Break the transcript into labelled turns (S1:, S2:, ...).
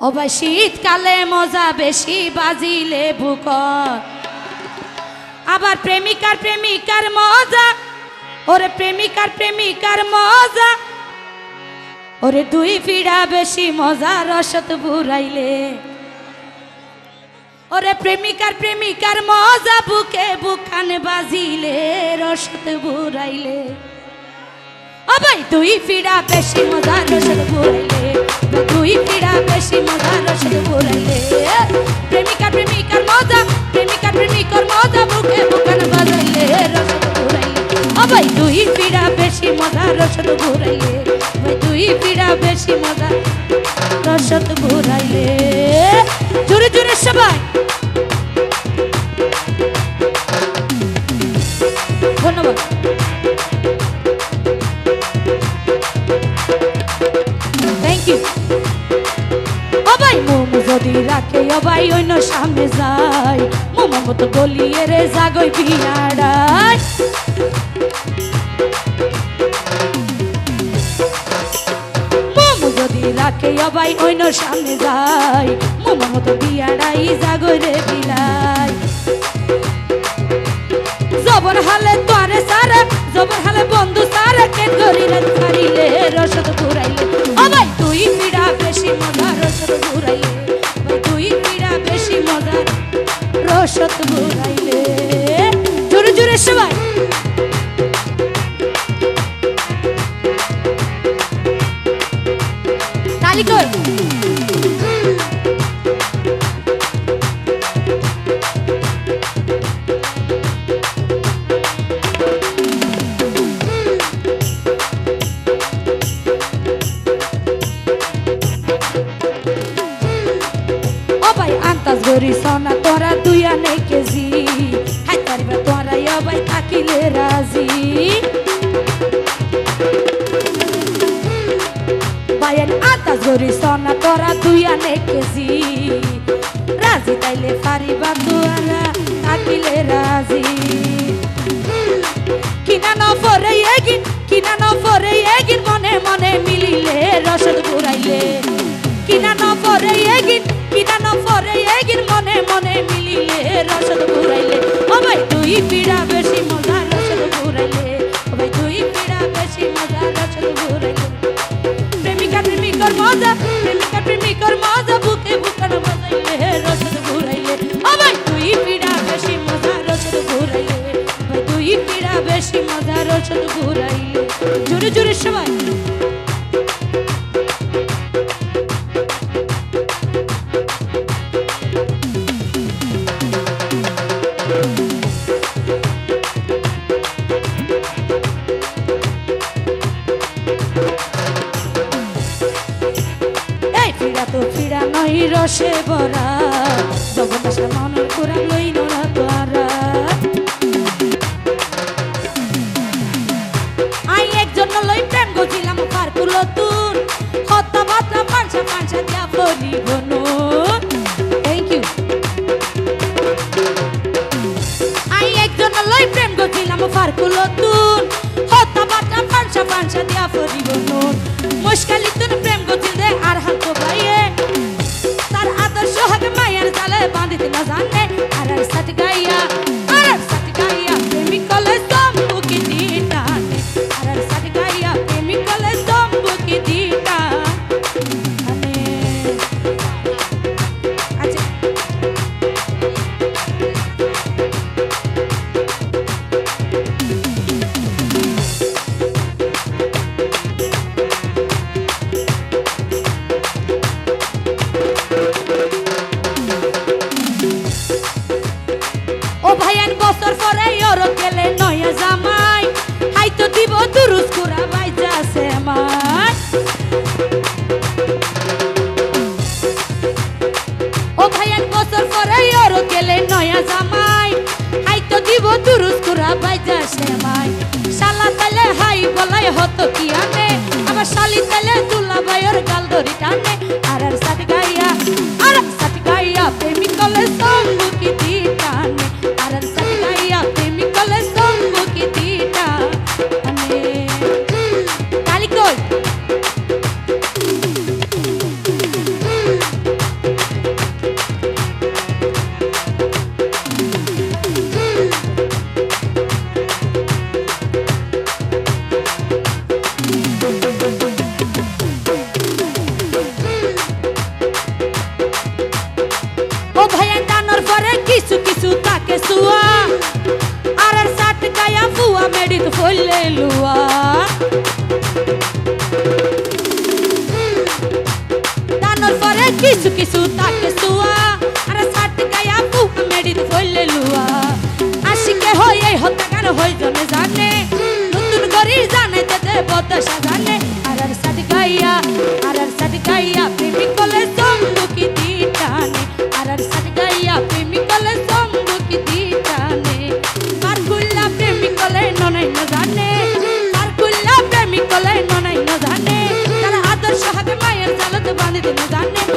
S1: ও ভাই শীতকালে মজা বেশি বাজিলে বুক আবার প্রেমিকার প্রেমিকার মজা ওরে প্রেমিকার প্রেমিকার মজা ওরে দুই ফিড়া বেশি মজা রসত বুড়াইলে ওরে প্রেমিকার প্রেমিকার মজা বুকে বুকানে বাজিলে রসত বুড়াইলে ও ভাই দুই ফিড়া বেশি মজা রসত বুড়াইলে দুই ফিড়া বেশি মজা রসত বুড়াইলে প্রেমিকার প্রেমিকার মজা প্রেমিকার প্রেমিকার মজা বুকে বুকানে বাজাইলে রসত বুড়াইলে ও ভাই দুই ফিড়া বেশি মজা রসত বুড়াইলে ভাই দুই ফিড়া বেশি মজা রসত বুড়াইলে জোরে জোরে সবাই ধন্যবাদ থ্যাংক ইউ ও ভাই মোমো যদি রাখে ও ভাই অন্য সামনে যাই মোমো মতো গলিয়ে রে জাগই বিয়াড়াই মোমো যদি রাখে ও ভাই অন্য সামনে যাই মোমো মতো বিয়াড়াই জাগই রে বিলাই জবর হালে তোরে সারে জবর হালে বন্ধু সারে কেন করিলে ছাড়িলে রসদ ঘুরাইলে ও ভাই তুই পিড়া বেশি মজা রসদ ঘুরাইলে ভাই তুই পিড়া বেশি মজা রসদ ঘুরাইলে জোরে জোরে সবাই তালি কর গরি সোনা তোরা দুই আনে কেজি হাই পারবে তোরা ভাই থাকিলে রাজি ভাইয়ের আতা গরি সোনা তোরা দুই আনে কেজি রাজি তাইলে পারিবা তোরা থাকিলে রাজি কিনা ন পরে এগিন কিনা ন পরে এগিন মনে মনে মিলিলে রসদ ঘুরাইলে কিনা ন পরে এগিন কিনা ন পরে এগিন মনে মনে মিলিলে রসদ ঘুরাইলে ও ভাই তুই পিড়া বেশি মজা রসদ ঘুরাইলে ও ভাই তুই পিড়া বেশি মজা রসদ ঘুরাইলে প্রেমিকা প্রেমিকার মজা প্রেমিকা প্রেমিকার মজা বুকে বুকানো বাজাইলে রসদ ঘুরাইলে ও ভাই তুই পিড়া বেশি মজা রসদ ঘুরাইলে ভাই তুই পিড়া বেশি মজা রসদ ঘুরাইলে জোরে জোরে সবাই রসে ভরা জগন্নাথ মনের পুরা লই নোরা তোরা আই একজন লই প্রেম গছিলাম পারকুল তুর হতা বাতা পাঁচা পাঁচা দিয়া বলি বনু থ্যাংক ইউ আই একজন লই প্রেম গছিলাম পারকুল তুর হতা বাতা পাঁচা পাঁচা দিয়া বলি বনু মুশকালি তুন প্রেম গছিল দে আর হাত ভাইয়ে সোহাগ মায়ের জালে বাঁধিতে না জানে আর সাথ গাইয়া প্রেমিকলে সম্বুকি দিটানে আর সাথ গাইয়া প্রেমিকলে সম্বুকি দিটানে আচ্ছা বছর পরে ওর গেলে নয়া জামাই হাইতো দিব দুরুস কুরা বাইজাছে আমার ও ভাইয়ান বছর পরে ওর গেলে নয়া জামাই হাইতো দিব দুরুস কুরা বাইজাছে আমার শালা তাইলে হাই বলাই হতো কি আনে আবার শালি তাইলে দুলা ভাইয়ের গাল ধরি টানে আর সাথ গাইয়া প্রেমিকলে সম্বুকি দিটানে আর সাথ গাইয়া প্রেমিকলে সম্বুকি দিটানে তালি কই ফলে লুয়া দানোর পরে কিছু কিছু তাকে সুয়া আর সাট গায়া বুক মেডিত ফলে লুয়া আশিকে হয়ে হত্যাকার হই জনে জানে নতুন করি জানে যেতে বদশা জানে আর সাট গাইয়া প্রেমিক কলে সম্মুখী দিটানে আর সাট গাইয়া প্রেমিক কলে সম্মুখী দিটানে আর কুল্লা প্রেমিক কলে ননাই না জানে আর কুল্লা প্রেমিক কলে ননাই না জানে তারা আদর্শ হাতে মায়ের জালত বাঁধিতে না জানে